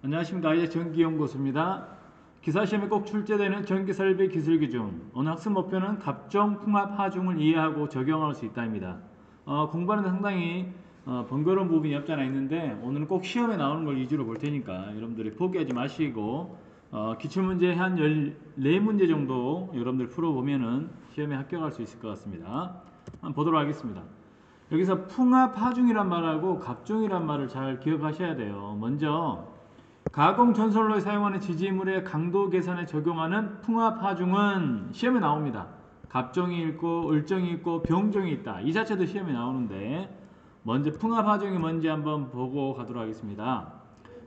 안녕하십니까. 아이의 전기연구소입니다. 기사시험에 꼭 출제되는 전기설비 기술기준. 오늘 학습 목표는 갑종, 풍압, 하중을 이해하고 적용할 수 있다입니다. 공부하는데 상당히 번거로운 부분이 없지 않아 있는데 오늘은 꼭 시험에 나오는 걸 위주로 볼 테니까 여러분들이 포기하지 마시고 기출문제 한 14문제 정도 여러분들 풀어보면은 시험에 합격할 수 있을 것 같습니다. 한번 보도록 하겠습니다. 여기서 풍압, 하중이란 말하고 갑종이란 말을 잘 기억하셔야 돼요. 먼저 가공 전선로에 사용하는 지지물의 강도 계산에 적용하는 풍압 하중은 시험에 나옵니다. 갑종이 있고 을종이 있고 병종이 있다. 이 자체도 시험에 나오는데 먼저 풍압 하중이 뭔지 한번 보고 가도록 하겠습니다.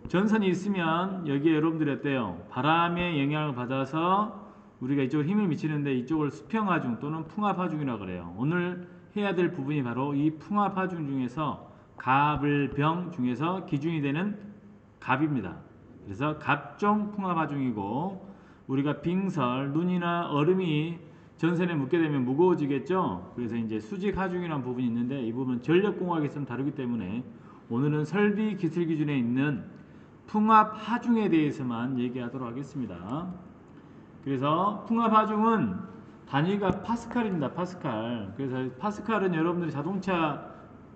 전선이 있으면 여기에 여러분들이 어때요? 바람의 영향을 받아서 우리가 이쪽으로 힘을 미치는데 이쪽을 수평 하중 또는 풍압 하중이라고 그래요. 오늘 해야 될 부분이 바로 이 풍압 하중 중에서 갑을 병 중에서 기준이 되는 갑입니다. 그래서 갑종 풍압하중이고 우리가 빙설, 눈이나 얼음이 전선에 묻게 되면 무거워지겠죠. 그래서 이제 수직 하중이라는 부분이 있는데 이 부분은 전력공학에서는 다르기 때문에 오늘은 설비 기술 기준에 있는 풍압 하중에 대해서만 얘기하도록 하겠습니다. 그래서 풍압 하중은 단위가 파스칼입니다. 파스칼. 그래서 파스칼은 여러분들이 자동차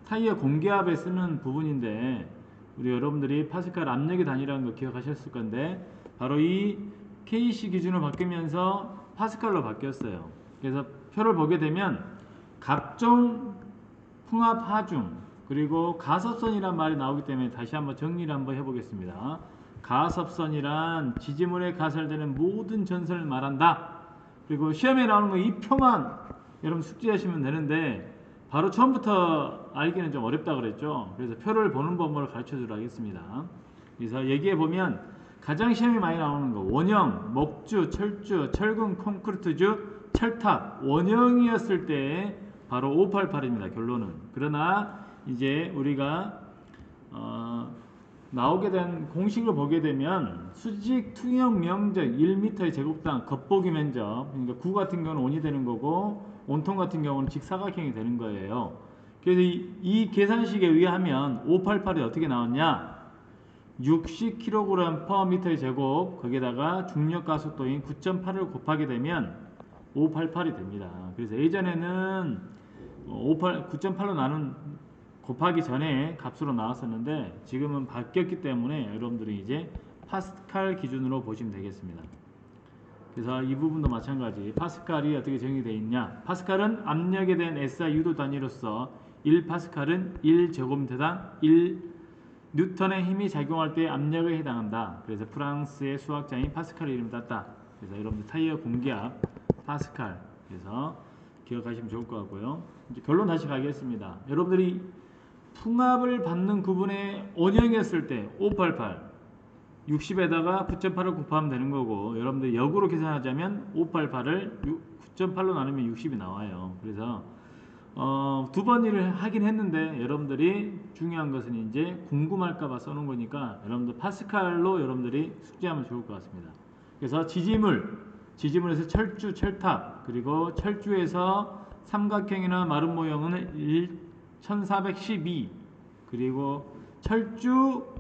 타이어 공기압에 쓰는 부분인데 우리 여러분들이 파스칼 압력의 단위라는 거 기억하셨을 건데 바로 이 KC 기준으로 바뀌면서 파스칼로 바뀌었어요. 그래서 표를 보게 되면 갑종, 풍압, 하중 그리고 가섭선이란 말이 나오기 때문에 다시 한번 정리를 한번 해보겠습니다. 가섭선이란 지지물에 가설되는 모든 전선을 말한다. 그리고 시험에 나오는 거 이 표만 여러분 숙지하시면 되는데 바로 처음부터 알기는 좀 어렵다 그랬죠. 그래서 표를 보는 법을 가르쳐 주도록 하겠습니다. 그래서 얘기해 보면 가장 시험에 많이 나오는 거 원형, 목주, 철주, 철근, 콘크리트주, 철탑 원형이었을 때 바로 588입니다. 결론은. 그러나 이제 우리가 나오게 된 공식을 보게 되면 수직 투영 면적 1m 제곱당 겉보기 면적 그러니까 구 같은 경우는 온이 되는 거고 온통 같은 경우는 직사각형이 되는 거예요. 그래서 이 계산식에 의하면 588이 어떻게 나왔냐? 60kg per m 제곱 거기에다가 중력 가속도인 9.8을 곱하게 되면 588이 됩니다. 그래서 예전에는 9.8로 나눈 곱하기 전에 값으로 나왔었는데 지금은 바뀌었기 때문에 여러분들이 이제 파스칼 기준으로 보시면 되겠습니다. 그래서 이 부분도 마찬가지 파스칼이 어떻게 정의되어 있냐. 파스칼은 압력에 대한 SI 유도 단위로서 1파스칼은 1제곱미터당 1뉴턴의 힘이 작용할 때 압력에 해당한다. 그래서 프랑스의 수학자인 파스칼의 이름을 땄다. 그래서 여러분들 타이어 공기압 파스칼 그래서 기억하시면 좋을 것 같고요. 이제 결론 다시 가겠습니다. 여러분들이 풍압을 받는 구분의 원형이었을 때 588 60에다가 9.8을 곱하면 되는 거고 여러분들 역으로 계산하자면 588을 9.8로 나누면 60이 나와요. 그래서 두 번 일을 하긴 했는데 여러분들이 중요한 것은 이제 궁금할까봐 써놓은 거니까 여러분들 파스칼로 여러분들이 숙지하면 좋을 것 같습니다. 그래서 지지물에서 철주, 철탑 그리고 철주에서 삼각형이나 마름 모형은 1412 그리고 철주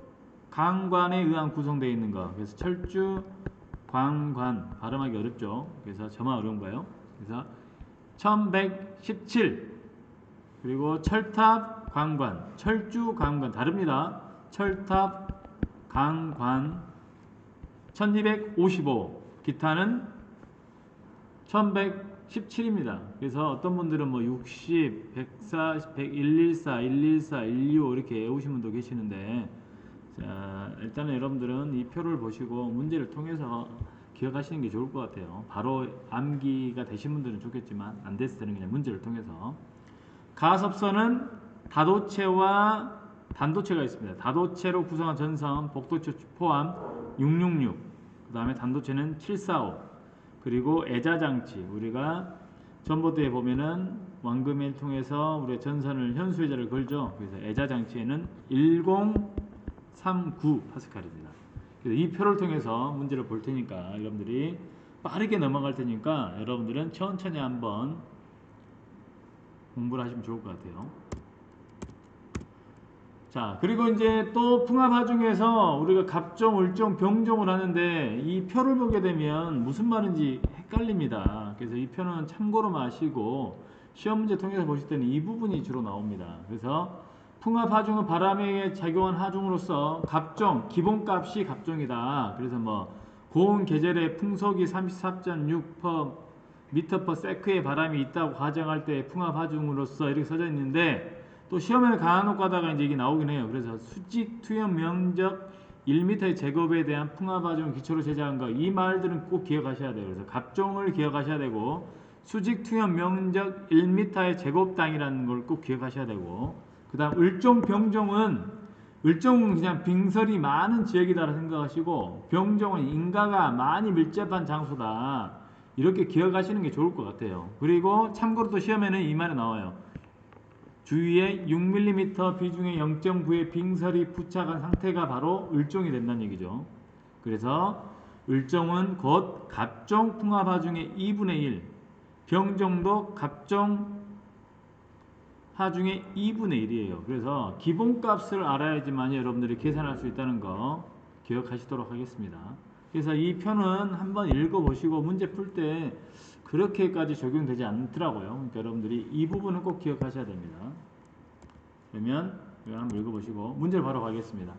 강관에 의한 구성되어 있는 거. 그래서 철주 광관 발음하기 어렵죠. 그래서 저만 어려운가요? 그래서 1117 그리고 철탑 강관 철주 강관 다릅니다. 철탑 강관 1255 기타는 1117입니다. 그래서 어떤 분들은 뭐 60, 140, 114, 114, 125 이렇게 외우신 분도 계시는데 자, 일단은 여러분들은 이 표를 보시고 문제를 통해서 기억하시는 게 좋을 것 같아요. 바로 암기가 되신 분들은 좋겠지만 안 됐을 때는 그냥 문제를 통해서 가섭선은 다도체와 단도체가 있습니다. 다도체로 구성한 전선, 복도체 포함 666 그 다음에 단도체는 745 그리고 애자장치 우리가 전보드에 보면은 완금을 통해서 우리가 전선을 현수회자를 걸죠. 그래서 애자장치에는 1039 파스칼입니다. 그래서 이 표를 통해서 문제를 볼 테니까 여러분들이 빠르게 넘어갈 테니까 여러분들은 천천히 한번 공부를 하시면 좋을 것 같아요. 자, 그리고 이제 또 풍압하중에서 우리가 갑종, 을종, 병종을 하는데 이 표를 보게 되면 무슨 말인지 헷갈립니다. 그래서 이 표는 참고로 마시고 시험 문제 통해서 보실 때는 이 부분이 주로 나옵니다. 그래서 풍압하중은 바람에 작용한 하중으로서 갑종, 기본값이 갑종이다. 그래서 뭐 고온 계절에 풍속이 34.6 미터 퍼 세크의 바람이 있다고 가정할 때 풍압하중으로서 이렇게 써져 있는데 또 시험에는 간혹 가다가 이제 이게 나오긴 해요. 그래서 수직 투영 면적 1m의 제곱에 대한 풍압하중 기초로 제작한 거, 이 말들은 꼭 기억하셔야 돼요. 그래서 갑종을 기억하셔야 되고 수직 투영 면적 1m의 제곱당이라는 걸 꼭 기억하셔야 되고, 그 다음 을종, 병종은 그냥 빙설이 많은 지역이다 생각하시고 병종은 인가가 많이 밀접한 장소다 이렇게 기억하시는 게 좋을 것 같아요. 그리고 참고로 또 시험에는 이 말이 나와요. 주위에 6mm 비중의 0.9의 빙설이 부착한 상태가 바로 을종이 된다는 얘기죠. 그래서 을종은 곧 갑종 풍압하중의 2분의 1, 병종도 갑종 하중의 2분의 1이에요. 그래서 기본값을 알아야지만 여러분들이 계산할 수 있다는 거 기억하시도록 하겠습니다. 그래서 이 표는 한번 읽어보시고 문제 풀 때 그렇게까지 적용되지 않더라고요. 그러니까 여러분들이 이 부분은 꼭 기억하셔야 됩니다. 그러면 이거 한번 읽어보시고 문제를 바로 가겠습니다.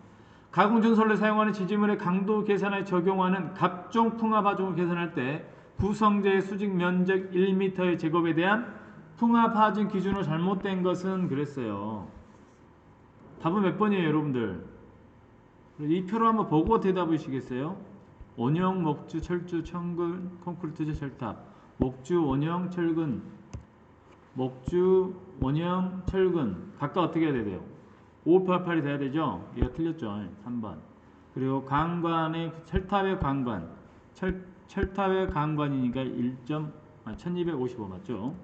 가공전설로 사용하는 지지물의 강도 계산에 적용하는 갑종 풍압하중을 계산할 때 구성재의 수직 면적 1m의 제곱에 대한 풍압하중 기준으로 잘못된 것은 그랬어요. 답은 몇 번이에요, 여러분들? 이 표로 한번 보고 대답하시겠어요? 원형, 목주, 철주, 천근, 콘크리트주, 철탑. 목주, 원형, 철근. 목주, 원형, 철근. 각각 어떻게 해야 돼요? 588이 돼야 되죠? 이거 틀렸죠? 3번. 그리고 강관의 철탑의 강관. 철탑의 강관이니까 1255 맞죠?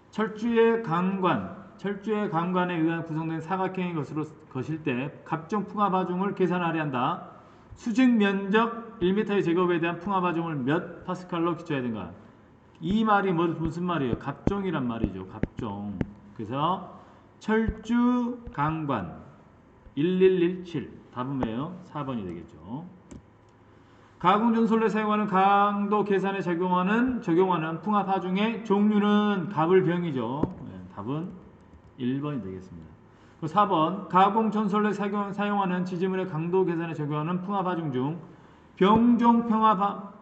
철주의 강관에 의한 구성된 사각형의 것일 때 갑종 풍압하중을 계산하려 한다. 수직 면적 1m의 제곱에 대한 풍압하중을 몇 파스칼로 기초해야 되는가? 이 말이 무슨 말이에요? 갑종이란 말이죠. 갑종. 그래서 철주 강관 1117 답은 뭐예요? 4번이 되겠죠. 가공전솔에 사용하는 강도 계산에 적용하는 풍압하중의 종류는 갑을병이죠. 네, 답은 1번이 되겠습니다. 4번 가공전솔에 사용하는 지지물의 강도 계산에 적용하는 풍압하중 중 병종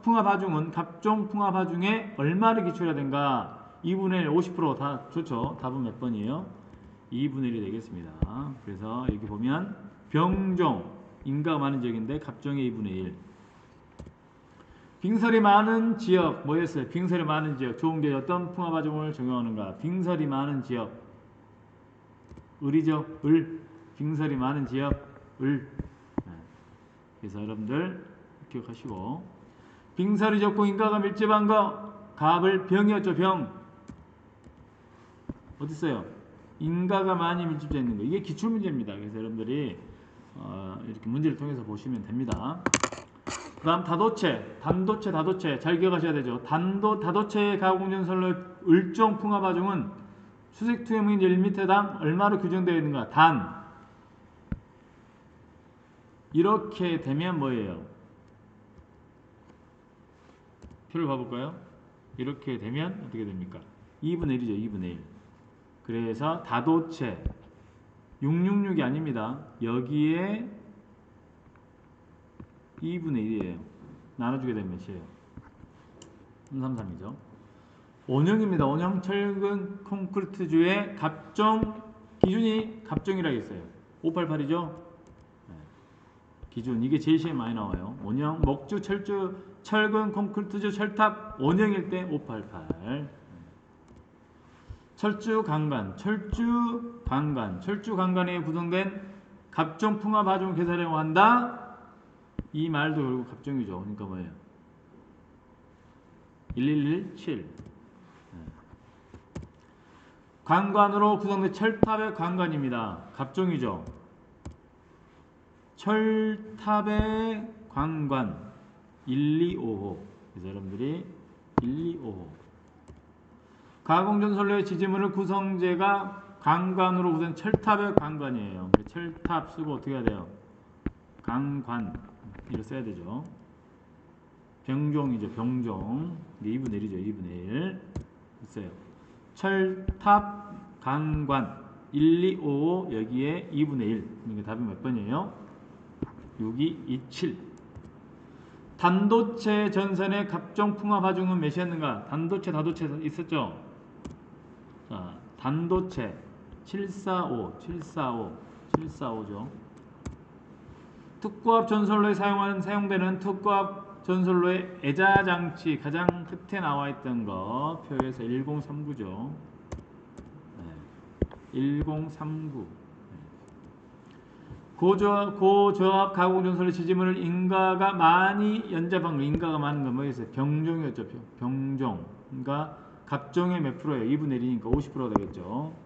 풍압하중은 갑종 풍압하중에 얼마를 기초해야 하는가? 2분의 1, 50% 좋죠. 답은 몇 번이에요? 2분의 1이 되겠습니다. 그래서 여기 보면 병종, 인가가 많은 지역인데 갑종의 2분의 1. 빙설이 많은 지역, 뭐였어요? 빙설이 많은 지역, 좋은 게 어떤 풍압하중을 적용하는가? 빙설이 많은 지역, 을이죠? 을. 빙설이 많은 지역, 을. 그래서 여러분들 기억하시고, 빙설이 적고 인가가 밀집한 거, 갑을 병이었죠, 병. 어딨어요? 인가가 많이 밀집되어 있는 거. 이게 기출문제입니다. 그래서 여러분들이 이렇게 문제를 통해서 보시면 됩니다. 그 다음 다도체 잘 기억하셔야 되죠. 다도체의 가공전설로 을종 풍압하중은 수직 투영인 1m당 얼마로 규정되어 있는가? 이렇게 되면 뭐예요? 표를 봐볼까요? 이렇게 되면 어떻게 됩니까? 2분의 1이죠. 2분의 1. 그래서 다도체 666이 아닙니다. 여기에 2분의 1이에요. 나눠주게 되면 몇이에요? 333이죠. 원형입니다. 원형 철근 콘크리트주의 갑종 기준이 갑종이라고 했어요. 588이죠. 네. 기준 이게 제일 시험에 많이 나와요. 원형 목주 철주 철근 콘크리트주 철탑 원형일 때 588. 철주 강간 철주강간에 구성된 갑종 풍압하중 계산하려고 한다. 이 말도 결국 갑종이죠. 그러니까 뭐예요? 1117. 강관으로 구성된 철탑의 강관입니다. 갑종이죠. 철탑의 강관 1255. 그래서 여러분들이 1255. 가공전선로의 지지물을 구성재가 강관으로 우선 철탑의 강관이에요. 철탑 쓰고 어떻게 해야 돼요? 강관 이렇게 써야 되죠. 병종이죠. 병종. 이게 2분의 1이죠. 2분의 1 있어요. 철탑 강관 1, 2, 5 여기에 2분의 1. 이게 답이 몇 번이에요? 6, 2, 2, 7. 단도체 전선의 갑종 풍압 하중은 몇이었는가? 단도체 다도체 있었죠? 자, 단도체 745, 745, 745죠. 특고압 전선로에 사용되는 특고압 전선로의 애자 장치 가장 끝에 나와 있던 거 표에서 1039죠. 네. 1039. 고저압 가공 전선의 지지물을 인가가 많이 연접한 거, 인가가 많은 건 뭐였어요? 병종이었죠. 병종. 그러니까 갑종의 몇 프로예요? 2분의 1이니까 50%가 되겠죠.